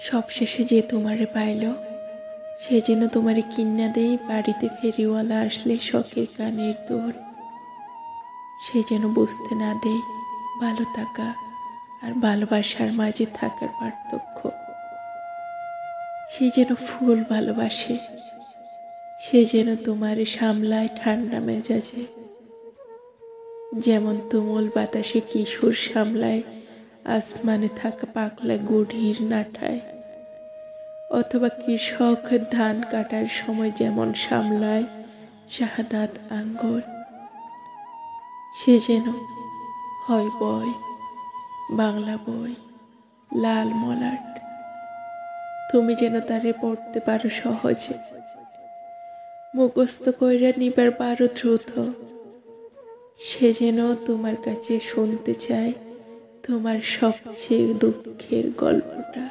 সবশেষে যে তোমারে পাইল, সে যেন তোমারে কিন্না দেই বাড়িতে ফেরিওয়ালা আসলে শখের কানের দোল। সে যেন বুঝতে না দেই ভালো থাকা আর ভালোবাসার মাঝে থাকার পার্থক্য। সে যেন ফুল ভালোবাসে, সে যেন তোমারে সামলায় ঠান্ডা মেজাজে, যেমন তুমুল বাতাসে কিশোর সামলায় আসমানে থাকা পাগলা গভীর নাঠায়, অথবা কৃষক ধান কাটার সময় যেমন সামলায় শাহাদাত আঙ্গুল। সে যেন হয় বই, বাংলা বই, লাল মলাট, তুমি যেন তারে পড়তে পারো সহজে, মুখস্থ কইরা নিবার পারো দ্রুত। সে যেন তোমার কাছে শুনতে চায় তোমার সবচেয়ে দুঃখের গল্পটা।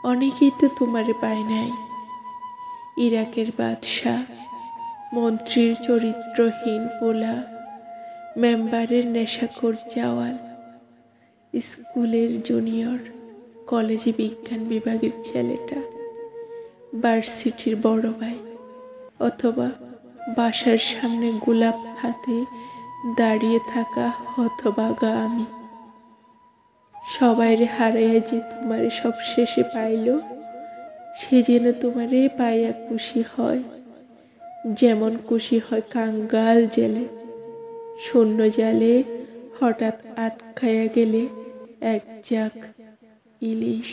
অনেকেই তো তোমারে পায় নাই, ইরাকের বাদশাহ, মন্ত্রীর চরিত্রহীন পোলা, মেম্বারের নেশাখোর জাওয়াল, স্কুলের জুনিয়র, কলেজে বিজ্ঞান বিভাগের ছেলেটা, ভার্সিটির বড় ভাই, অথবা বাসার সামনে গোলাপ হাতে দাঁড়িয়ে থাকা হতভাগা আমি। সবাইরে হারাইয়া যে তোমারে সব শেষে পাইল, সে যেন তোমারে পাইয়া খুশি হয়, যেমন খুশি হয় কাঙ্গাল জেলে শূন্য জালে হঠাৎ আটকায়া গেলে এক ঝাঁক ইলিশ।